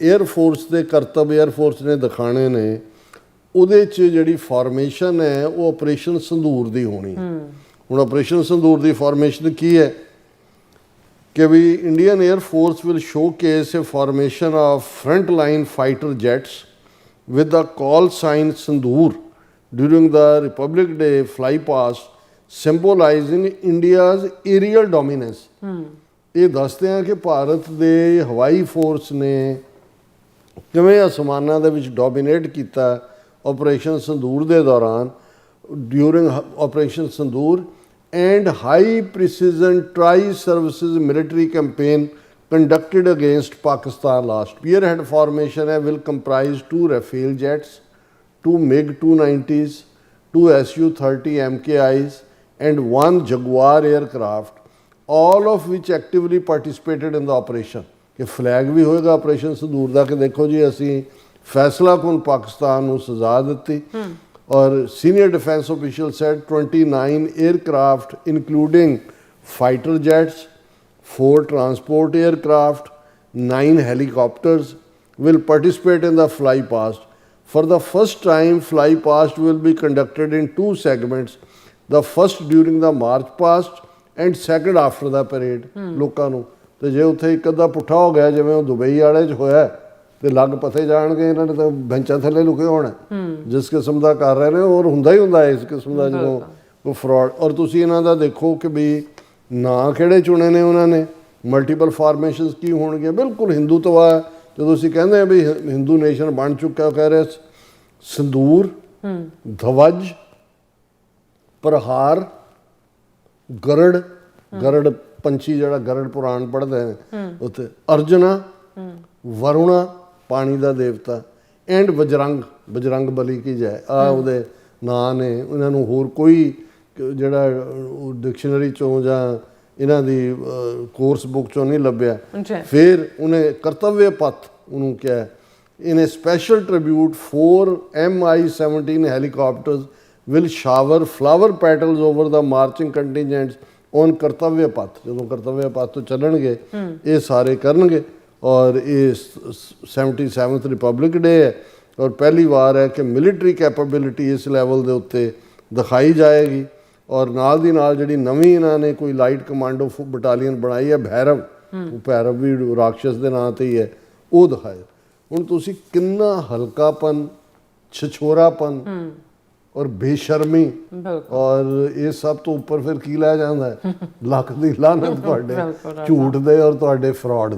Air force के करतब air force ने दिखाने ने ਉਹਦੇ 'ਚ ਜਿਹੜੀ ਫਾਰਮੇਸ਼ਨ ਹੈ ਉਹ ਆਪਰੇਸ਼ਨ ਸੰਧੂਰ ਦੀ ਹੋਣੀ। ਹੁਣ ਆਪਰੇਸ਼ਨ ਸੰਧੂਰ ਦੀ ਫਾਰਮੇਸ਼ਨ ਕੀ ਹੈ ਕਿ we Indian Air Force will showcase a formation of front line fighter jets with the call sign Sindoor during the Republic Day flypast, symbolizing India's aerial dominance. ਇਹ ਦੱਸਦੇ ਆ ਕਿ ਭਾਰਤ ਦੇ ਹਵਾਈ ਫੋਰਸ ਨੇ ਕਿਵੇਂ ਅਸਮਾਨਾਂ ਦੇ ਵਿੱਚ ਡੋਮੀਨੇਟ ਕੀਤਾ ਆਪਰੇਸ਼ਨ ਸੰਦੂਰ ਦੇ ਦੌਰਾਨ during operation ਸੰਦੂਰ and high precision tri-services military campaign conducted against Pakistan last. Spearhead formation will comprise 2 Rafale jets, 2 MiG-290s, 2 Su-30 MKIs and 1 Jaguar aircraft, all of which actively participated in the operation. कि flag भी होएगा operation संदूर का कि देखो जी असी फैसला कुन पाकिस्तान नूं सजा दित्ती। और senior defence official said 29 aircraft including fighter jets, 4 transport aircraft, 9 helicopters will participate in the flypast. For the first time, flypast will be conducted in 2 segments, the first during the march past and second after the parade. ਲੋਕਾਂ ਨੂੰ ਤੇ ਜੇ ਉੱਥੇ ਇੱਕ ਅੱਧਾ ਪੁੱਠਾ ਹੋ ਗਿਆ ਜਿਵੇਂ ਉਹ ਦੁਬਈ ਵਾਲੇ 'ਚ ਹੋਇਆ ਤੇ ਲੱਗ ਪਥੇ ਜਾਣਗੇ ਇਹਨਾਂ ਨੇ ਤਾਂ ਬੈਂਚਾਂ ਥੱਲੇ ਲੁਕੇ ਹੋਣਾ ਜਿਸ ਕਿਸਮ ਦਾ ਕਰ ਰਹੇ ਨੇ। ਔਰ ਹੁੰਦਾ ਹੀ ਹੁੰਦਾ ਇਸ ਕਿਸਮ ਦਾ ਜਦੋਂ ਉਹ ਫਰਾਡ। ਔਰ ਤੁਸੀਂ ਇਹਨਾਂ ਦਾ ਦੇਖੋ ਕਿ ਵੀ ਨਾਂ ਕਿਹੜੇ ਚੁਣੇ ਨੇ ਉਹਨਾਂ ਨੇ, ਮਲਟੀਪਲ ਫਾਰਮੇਸ਼ਨਸ ਕੀ ਹੋਣਗੀਆਂ, ਬਿਲਕੁਲ ਹਿੰਦੂਤਵਾ। ਜਦੋਂ ਅਸੀਂ ਕਹਿੰਦੇ ਆ ਵੀ ਹਿੰਦੂ ਨੇਸ਼ਨ ਬਣ ਚੁੱਕਾ, ਕਹਿ ਰਹੇ ਸੰਦੂਰ, ਧਵਜ, ਪ੍ਰਹਾਰ, ਗਰੜ, ਗਰੜ ਪੰਛੀ ਜਿਹੜਾ ਗਰੜ ਪੁਰਾਣ ਪੜ੍ਹਦੇ ਨੇ ਉੱਥੇ, ਅਰਜੁਨਾ, ਵਰੁਣਾ ਪਾਣੀ ਦਾ ਦੇਵਤਾ, ਐਂਡ ਬਜਰੰਗ, ਬਜਰੰਗ ਬਲੀ ਕੀ ਜੈ, ਆ ਉਹਦੇ ਨਾਂ ਨੇ। ਉਹਨਾਂ ਨੂੰ ਹੋਰ ਕੋਈ ਜਿਹੜਾ ਡਿਕਸ਼ਨਰੀ ਚੋਂ ਜਾਂ ਇਹਨਾਂ ਦੀ ਕੋਰਸ ਬੁੱਕ ਚੋਂ ਨਹੀਂ ਲੱਭਿਆ। ਫਿਰ ਉਹਨੇ ਕਰਤੱਵਯ ਪਥ ਉਹਨੂੰ ਕਿਹਾ। In a special tribute 4 Mi-17 helicopters will shower flower petals over the marching contingents on Kartavya Path. ਜਦੋਂ ਕਰਤੱਵਯ ਪਥ ਤੋਂ ਚੱਲਣਗੇ ਇਹ ਸਾਰੇ ਕਰਨਗੇ। ਔਰ ਇਹ 77th ਰਿਪਬਲਿਕ ਡੇ ਹੈ ਔਰ ਪਹਿਲੀ ਵਾਰ ਹੈ ਕਿ ਮਿਲਟਰੀ ਕੈਪੇਬਿਲਿਟੀ ਇਸ ਲੈਵਲ ਦੇ ਉੱਤੇ ਦਿਖਾਈ ਜਾਏਗੀ। ਔਰ ਨਾਲ ਦੀ ਨਾਲ ਜਿਹੜੀ ਨਵੀਂ ਇਹਨਾਂ ਨੇ ਕੋਈ ਲਾਈਟ ਕਮਾਂਡੋ ਬਟਾਲੀਅਨ ਬਣਾਈ ਹੈ ਭੈਰਵ, ਉਹ ਭੈਰਵ ਵੀ ਰਾਕਸ਼ਸ ਦੇ ਨਾਂ 'ਤੇ ਹੀ ਹੈ, ਉਹ ਦਿਖਾਏ। ਹੁਣ ਤੁਸੀਂ ਕਿੰਨਾ ਹਲਕਾਪਨ, ਛਛੋਰਾਪਨ ਔਰ ਬੇਸ਼ਰਮੀ ਔਰ ਇਹ ਸਭ ਤੋਂ ਉੱਪਰ ਫਿਰ ਕੀ ਲੈ ਜਾਂਦਾ ਹੈ? ਲੱਖ ਦੀ ਲਾਹਨਤ ਤੁਹਾਡੇ ਝੂਠ ਦੇ ਔਰ ਤੁਹਾਡੇ ਫਰਾਡ